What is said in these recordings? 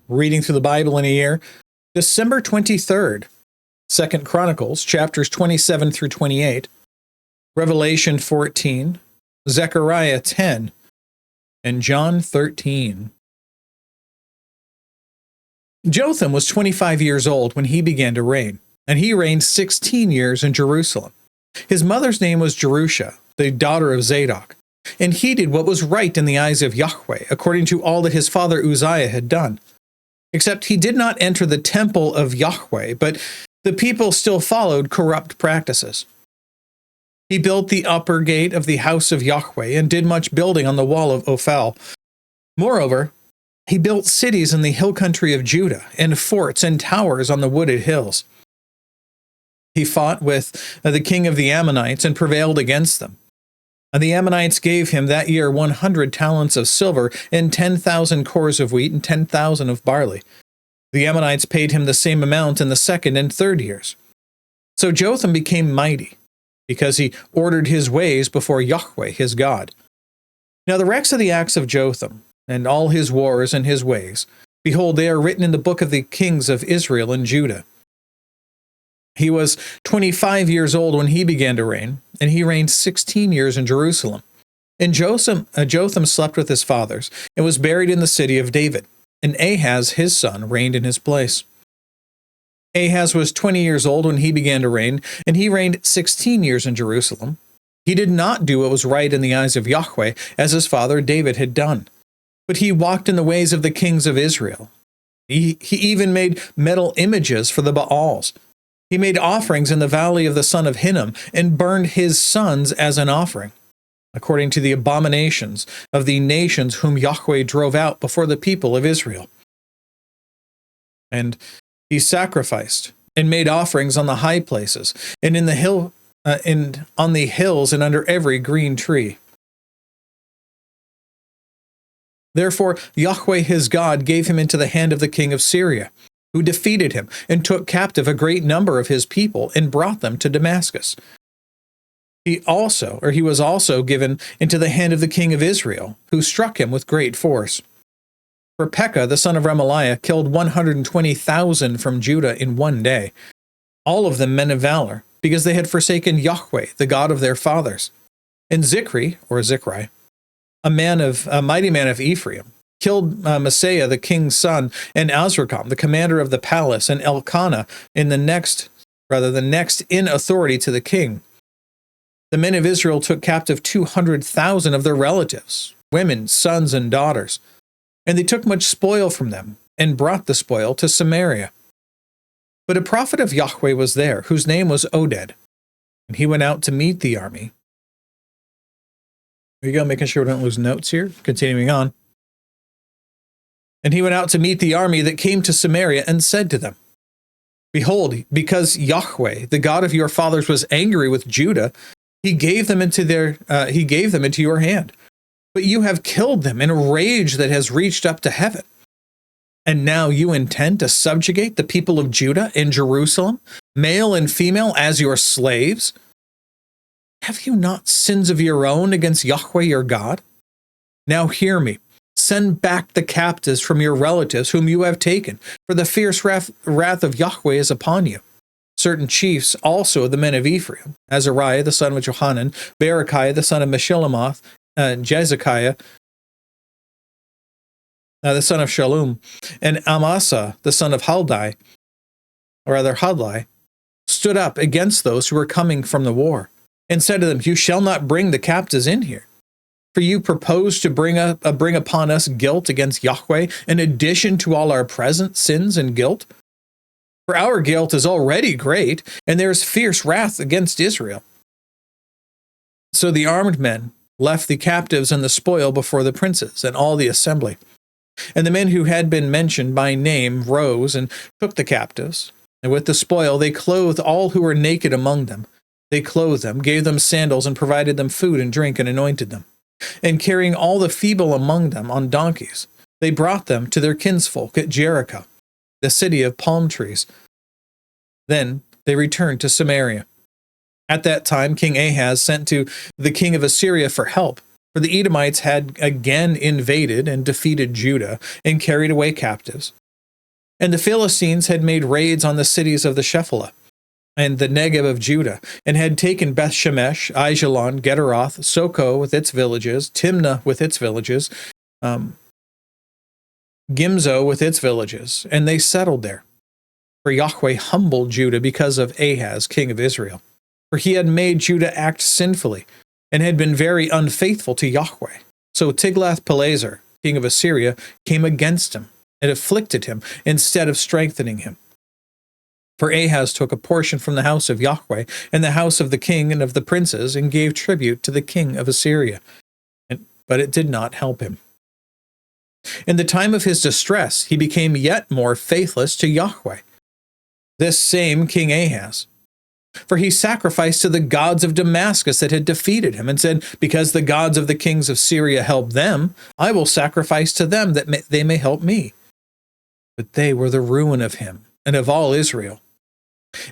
Reading through the Bible in a year, December 23rd, 2 Chronicles, chapters 27 through 28, Revelation 14, Zechariah 10, and John 13. Jotham was 25 years old when he began to reign, and he reigned 16 years in Jerusalem. His mother's name was Jerusha, the daughter of Zadok, and he did what was right in the eyes of Yahweh, according to all that his father Uzziah had done. Except he did not enter the temple of Yahweh, but the people still followed corrupt practices. He built the upper gate of the house of Yahweh and did much building on the wall of Ophel. Moreover, he built cities in the hill country of Judah, and forts and towers on the wooded hills. He fought with the king of the Ammonites and prevailed against them. And the Ammonites gave him that year 100 talents of silver and 10,000 cores of wheat and 10,000 of barley. The Ammonites paid him the same amount in the second and third years. So Jotham became mighty, because he ordered his ways before Yahweh his God. Now the rest of the acts of Jotham, and all his wars and his ways, behold, they are written in the book of the kings of Israel and Judah. He was 25 years old when he began to reign, and he reigned 16 years in Jerusalem. And Jotham slept with his fathers, and was buried in the city of David, and Ahaz his son reigned in his place. Ahaz was 20 years old when he began to reign, and he reigned 16 years in Jerusalem. He did not do what was right in the eyes of Yahweh, as his father David had done, but he walked in the ways of the kings of Israel. He even made metal images for the Baals. He made offerings in the valley of the son of Hinnom, and burned his sons as an offering, according to the abominations of the nations whom Yahweh drove out before the people of Israel. And he sacrificed and made offerings on the high places, and in the hill, and on the hills, and under every green tree. Therefore Yahweh his God gave him into the hand of the king of Syria, who defeated him and took captive a great number of his people and brought them to Damascus. He was also given into the hand of the king of Israel, who struck him with great force. For Pekah, the son of Remaliah, killed 120,000 from Judah in one day, all of them men of valor, because they had forsaken Yahweh, the God of their fathers. And Zechariah, a mighty man of Ephraim, killed Messiah, the king's son, and Azrikam, the commander of the palace, and Elkanah, the next in authority to the king. The men of Israel took captive 200,000 of their relatives, women, sons, and daughters. And they took much spoil from them, and brought the spoil to Samaria. But a prophet of Yahweh was there, whose name was Oded, and he went out to meet the army. There you go, making sure we don't lose notes here. Continuing on. And he went out to meet the army that came to Samaria, and said to them, Behold, because Yahweh, the God of your fathers, was angry with Judah, he gave them into your hand. But you have killed them in a rage that has reached up to heaven. And now you intend to subjugate the people of Judah and Jerusalem, male and female, as your slaves? Have you not sins of your own against Yahweh your God? Now hear me. Send back the captives from your relatives whom you have taken, for the fierce wrath of Yahweh is upon you. Certain chiefs also of the men of Ephraim, Azariah the son of Johanan, Berechiah the son of Meshillemoth, Jezekiah the son of Shallum, and Amasa the son of Hadlai, stood up against those who were coming from the war, and said to them, You shall not bring the captives in here. For you propose to bring upon us guilt against Yahweh, in addition to all our present sins and guilt? For our guilt is already great, and there is fierce wrath against Israel. So the armed men left the captives and the spoil before the princes and all the assembly. And the men who had been mentioned by name rose and took the captives, and with the spoil they clothed all who were naked among them. They clothed them, gave them sandals, and provided them food and drink, and anointed them. And carrying all the feeble among them on donkeys, they brought them to their kinsfolk at Jericho, the city of palm trees. Then they returned to Samaria. At that time King Ahaz sent to the king of Assyria for help, For the Edomites had again invaded and defeated Judah and carried away captives. And the Philistines had made raids on the cities of the Shephelah and the Negeb of Judah, and had taken Beth-Shemesh, Aijalon, Gederoth, Soko with its villages, Timnah with its villages, Gimzo with its villages, and they settled there. For Yahweh humbled Judah because of Ahaz, king of Israel. For he had made Judah act sinfully, and had been very unfaithful to Yahweh. So Tiglath-Pileser, king of Assyria, came against him, and afflicted him, instead of strengthening him. For Ahaz took a portion from the house of Yahweh, and the house of the king and of the princes, and gave tribute to the king of Assyria. But it did not help him. In the time of his distress, he became yet more faithless to Yahweh, this same King Ahaz. For he sacrificed to the gods of Damascus that had defeated him, and said, because the gods of the kings of Syria helped them, I will sacrifice to them that they may help me. But they were the ruin of him and of all Israel.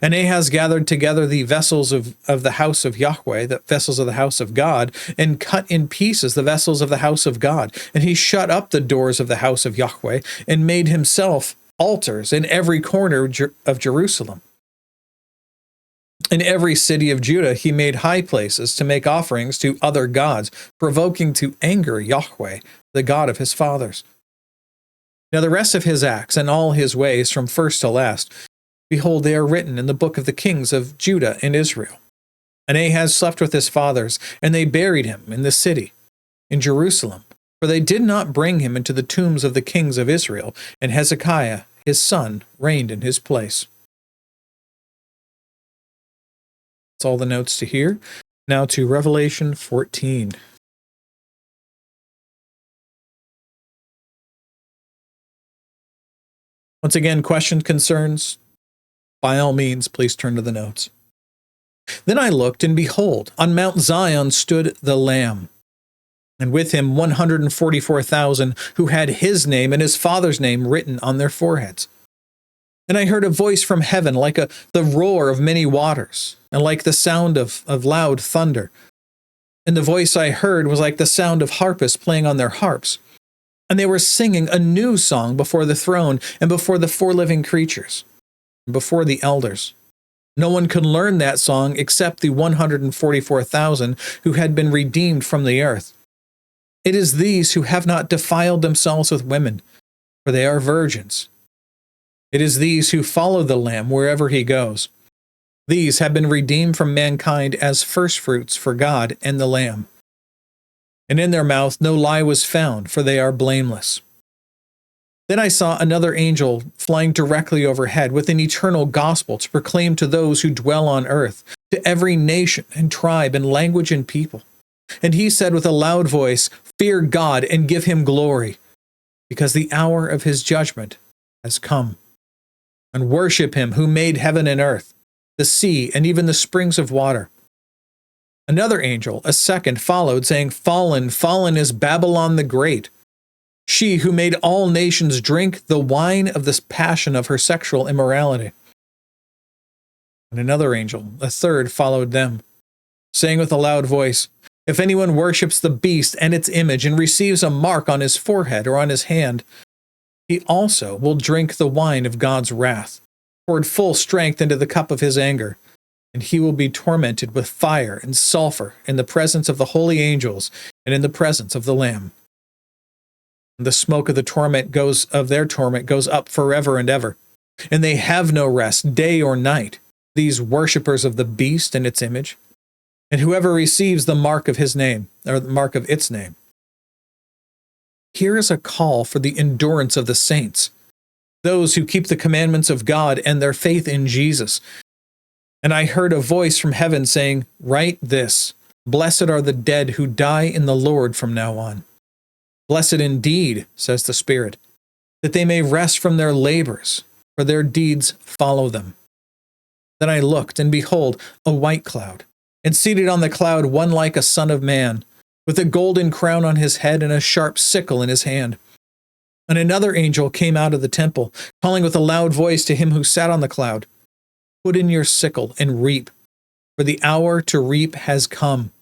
And Ahaz gathered together the vessels of the house of Yahweh, the vessels of the house of God, and cut in pieces the vessels of the house of God. And he shut up the doors of the house of Yahweh, and made himself altars in every corner of Jerusalem. In every city of Judah he made high places to make offerings to other gods, provoking to anger Yahweh, the God of his fathers. Now the rest of his acts and all his ways from first to last, behold, they are written in the book of the kings of Judah and Israel. And Ahaz slept with his fathers, and they buried him in the city, in Jerusalem. For they did not bring him into the tombs of the kings of Israel, and Hezekiah, his son, reigned in his place. That's all the notes to here. Now to Revelation 14. Once again, questions, concerns, by all means, please turn to the notes. Then I looked, and behold, on Mount Zion stood the Lamb, and with him 144,000 who had his name and his Father's name written on their foreheads. And I heard a voice from heaven like the roar of many waters, and like the sound of loud thunder. And the voice I heard was like the sound of harpists playing on their harps. And they were singing a new song before the throne and before the four living creatures, and before the elders. No one could learn that song except the 144,000 who had been redeemed from the earth. It is these who have not defiled themselves with women, for they are virgins. It is these who follow the Lamb wherever he goes. These have been redeemed from mankind as firstfruits for God and the Lamb. And in their mouth no lie was found, for they are blameless. Then I saw another angel flying directly overhead with an eternal gospel to proclaim to those who dwell on earth, to every nation and tribe and language and people. And he said with a loud voice, "Fear God and give him glory, because the hour of his judgment has come. And worship him who made heaven and earth, the sea, and even the springs of water." Another angel, a second, followed, saying, "Fallen, fallen is Babylon the Great, she who made all nations drink the wine of the passion of her sexual immorality." And another angel, a third, followed them, saying with a loud voice, "If anyone worships the beast and its image and receives a mark on his forehead or on his hand, he also will drink the wine of God's wrath, poured full strength into the cup of his anger, and he will be tormented with fire and sulfur in the presence of the holy angels and in the presence of the Lamb. And the smoke of their torment goes up forever and ever, and they have no rest day or night, these worshippers of the beast and its image, and whoever receives the mark of his name, or the mark of its name. Here is a call for the endurance of the saints, those who keep the commandments of God and their faith in Jesus. And I heard a voice from heaven saying, "Write this, blessed are the dead who die in the Lord from now on. Blessed indeed," says the Spirit, "that they may rest from their labors, for their deeds follow them." Then I looked, and behold, a white cloud, and seated on the cloud one like a son of man, with a golden crown on his head and a sharp sickle in his hand. And another angel came out of the temple, calling with a loud voice to him who sat on the cloud, "Put in your sickle and reap, for the hour to reap has come,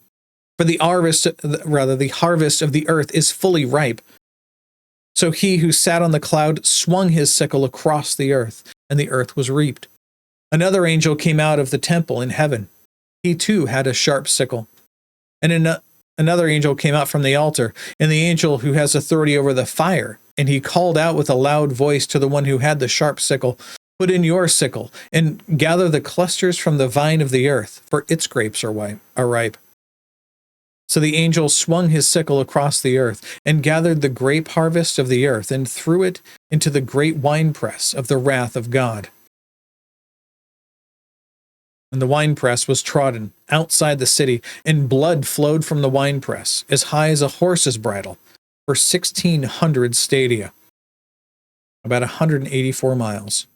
For the harvest of the earth is fully ripe. So he who sat on the cloud swung his sickle across the earth, and the earth was reaped. Another angel came out of the temple in heaven. He too had a sharp sickle. And another angel came out from the altar, and the angel who has authority over the fire, and he called out with a loud voice to the one who had the sharp sickle, "Put in your sickle, and gather the clusters from the vine of the earth, for its grapes are ripe." So the angel swung his sickle across the earth, and gathered the grape harvest of the earth, and threw it into the great winepress of the wrath of God. And the winepress was trodden outside the city, and blood flowed from the winepress, as high as a horse's bridle, for 1,600 stadia, about 184 miles.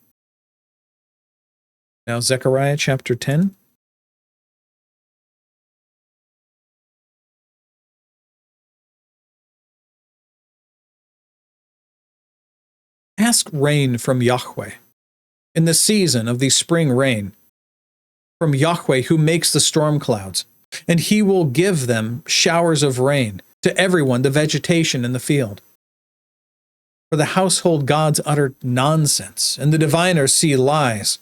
Now Zechariah chapter 10. Ask rain from Yahweh in the season of the spring rain, from Yahweh who makes the storm clouds, and he will give them showers of rain to everyone, the vegetation in the field. For the household gods utter nonsense, and the diviners see lies.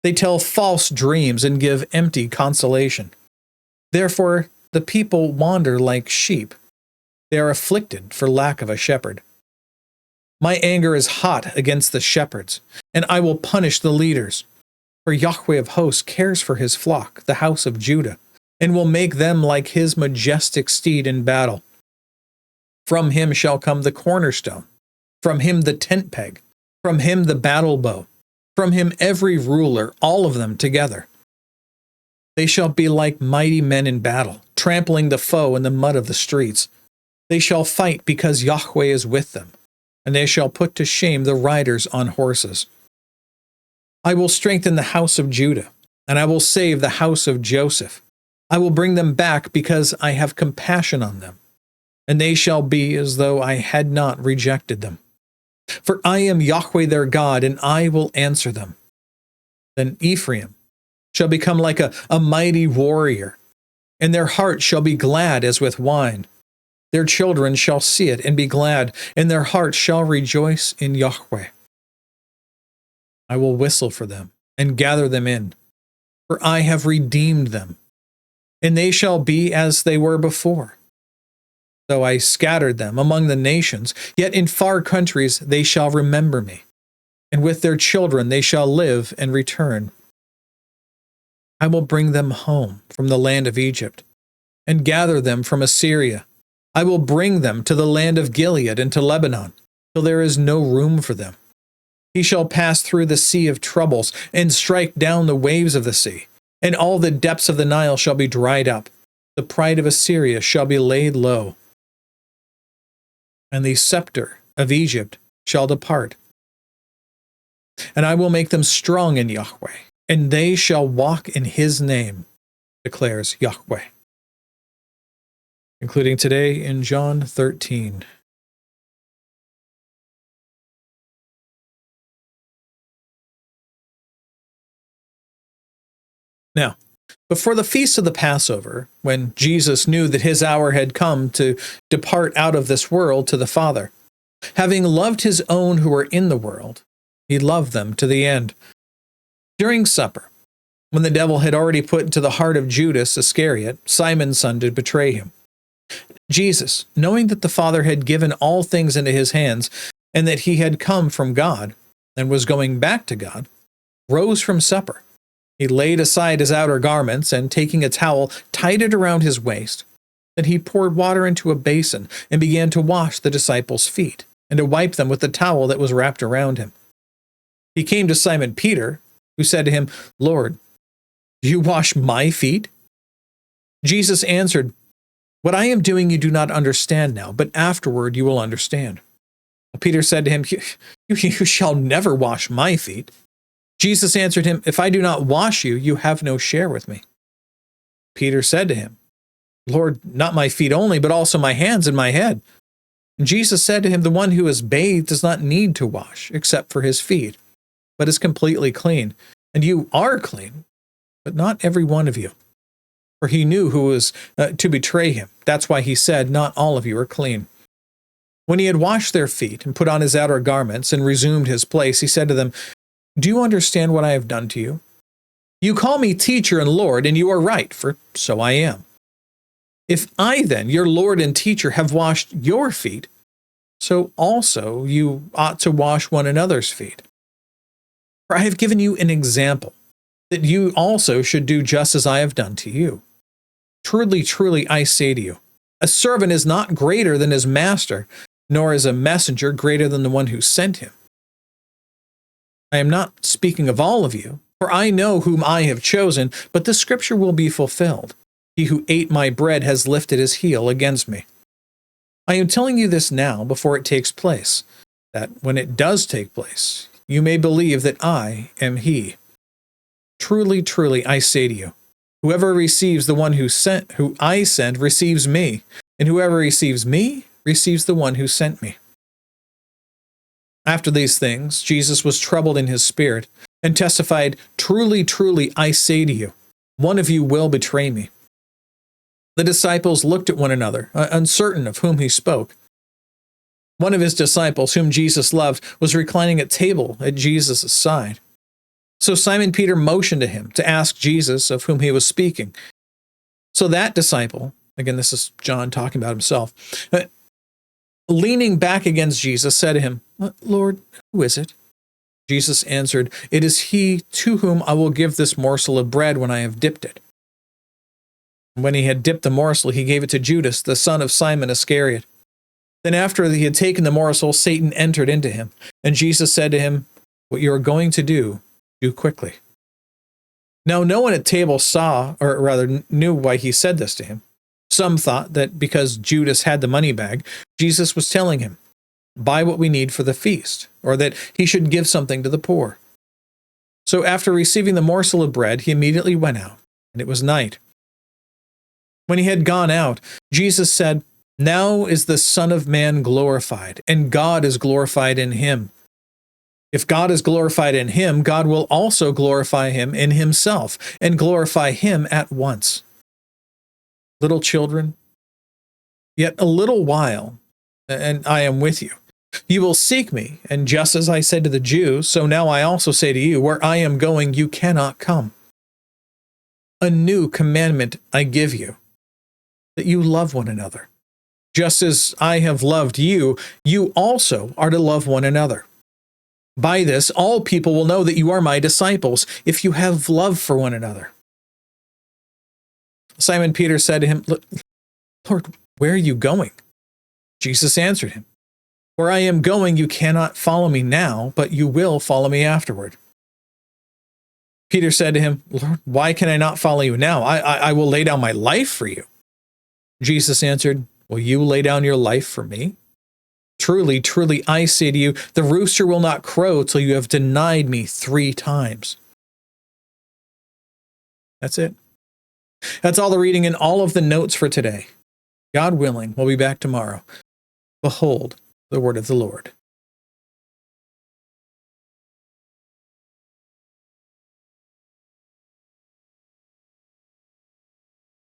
They tell false dreams and give empty consolation. Therefore the people wander like sheep. They are afflicted for lack of a shepherd. My anger is hot against the shepherds, and I will punish the leaders. For Yahweh of hosts cares for his flock, the house of Judah, and will make them like his majestic steed in battle. From him shall come the cornerstone, from him the tent peg, from him the battle bow, from him every ruler, all of them together. They shall be like mighty men in battle, trampling the foe in the mud of the streets. They shall fight because Yahweh is with them, and they shall put to shame the riders on horses. I will strengthen the house of Judah, and I will save the house of Joseph. I will bring them back because I have compassion on them, and they shall be as though I had not rejected them. For I am Yahweh their God, and I will answer them. Then Ephraim shall become like a mighty warrior, and their heart shall be glad as with wine. Their children shall see it and be glad, and their hearts shall rejoice in Yahweh. I will whistle for them and gather them in, for I have redeemed them, and they shall be as they were before. Though I scattered them among the nations, yet in far countries they shall remember me, and with their children they shall live and return. I will bring them home from the land of Egypt, and gather them from Assyria. I will bring them to the land of Gilead and to Lebanon, till there is no room for them. He shall pass through the sea of troubles, and strike down the waves of the sea, and all the depths of the Nile shall be dried up. The pride of Assyria shall be laid low, and the scepter of Egypt shall depart. And I will make them strong in Yahweh, and they shall walk in his name, declares Yahweh. Including today in John 13. Now, before the feast of the Passover, when Jesus knew that his hour had come to depart out of this world to the Father, having loved his own who were in the world, he loved them to the end. During supper, when the devil had already put into the heart of Judas Iscariot, Simon's son, to betray him, Jesus, knowing that the Father had given all things into his hands, and that he had come from God and was going back to God, rose from supper. He laid aside his outer garments, and taking a towel, tied it around his waist. Then he poured water into a basin and began to wash the disciples' feet, and to wipe them with the towel that was wrapped around him. He came to Simon Peter, who said to him, "Lord, do you wash my feet?" Jesus answered, "What I am doing you do not understand now, but afterward you will understand." Peter said to him, You shall never wash my feet." Jesus answered him, "If I do not wash you, you have no share with me." Peter said to him, "Lord, not my feet only, but also my hands and my head." And Jesus said to him, "The one who is bathed does not need to wash, except for his feet, but is completely clean. And you are clean, but not every one of you." for he knew who was to betray him. That's why he said, "Not all of you are clean." When he had washed their feet and put on his outer garments and resumed his place, he said to them, "Do you understand what I have done to you? You call me teacher and Lord, and you are right, for so I am. If I then, your Lord and teacher, have washed your feet, so also you ought to wash one another's feet. For I have given you an example, that you also should do just as I have done to you. Truly, truly, I say to you, a servant is not greater than his master, nor is a messenger greater than the one who sent him. I am not speaking of all of you, for I know whom I have chosen, but the scripture will be fulfilled. He who ate my bread has lifted his heel against me. I am telling you this now before it takes place, that when it does take place, you may believe that I am he. Truly, truly, I say to you, whoever receives the one who I sent receives me, and whoever receives me receives the one who sent me." After these things, Jesus was troubled in his spirit and testified, "Truly, truly, I say to you, one of you will betray me." The disciples looked at one another, uncertain of whom he spoke. One of his disciples, whom Jesus loved, was reclining at table at Jesus' side. So Simon Peter motioned to him to ask Jesus of whom he was speaking. So that disciple, again, this is John talking about himself, leaning back against Jesus, said to him, "Lord, who is it?" Jesus answered, "It is he to whom I will give this morsel of bread when I have dipped it." When he had dipped the morsel, he gave it to Judas, the son of Simon Iscariot. Then after he had taken the morsel, Satan entered into him. And Jesus said to him, "What you are going to do quickly." Now no one at table saw, or rather knew why he said this to him. Some thought that because Judas had the money bag, Jesus was telling him, "Buy what we need for the feast," or that he should give something to the poor. So after receiving the morsel of bread, he immediately went out, and it was night. When he had gone out, Jesus said, "Now is the Son of Man glorified, and God is glorified in him. If God is glorified in him, God will also glorify him in himself, and glorify him at once. Little children, yet a little while, and I am with you. You will seek me, and just as I said to the Jews, so now I also say to you, where I am going, you cannot come. A new commandment I give you, that you love one another. Just as I have loved you, you also are to love one another. By this, all people will know that you are my disciples, if you have love for one another." Simon Peter said to him, "Lord, where are you going?" Jesus answered him, "Where I am going, you cannot follow me now, but you will follow me afterward." Peter said to him, "Lord, why can I not follow you now? I will lay down my life for you." Jesus answered, "Will you lay down your life for me? Truly, truly, I say to you, the rooster will not crow till you have denied me 3 times. That's it. That's all the reading and all of the notes for today. God willing, we'll be back tomorrow. Behold, the word of the Lord.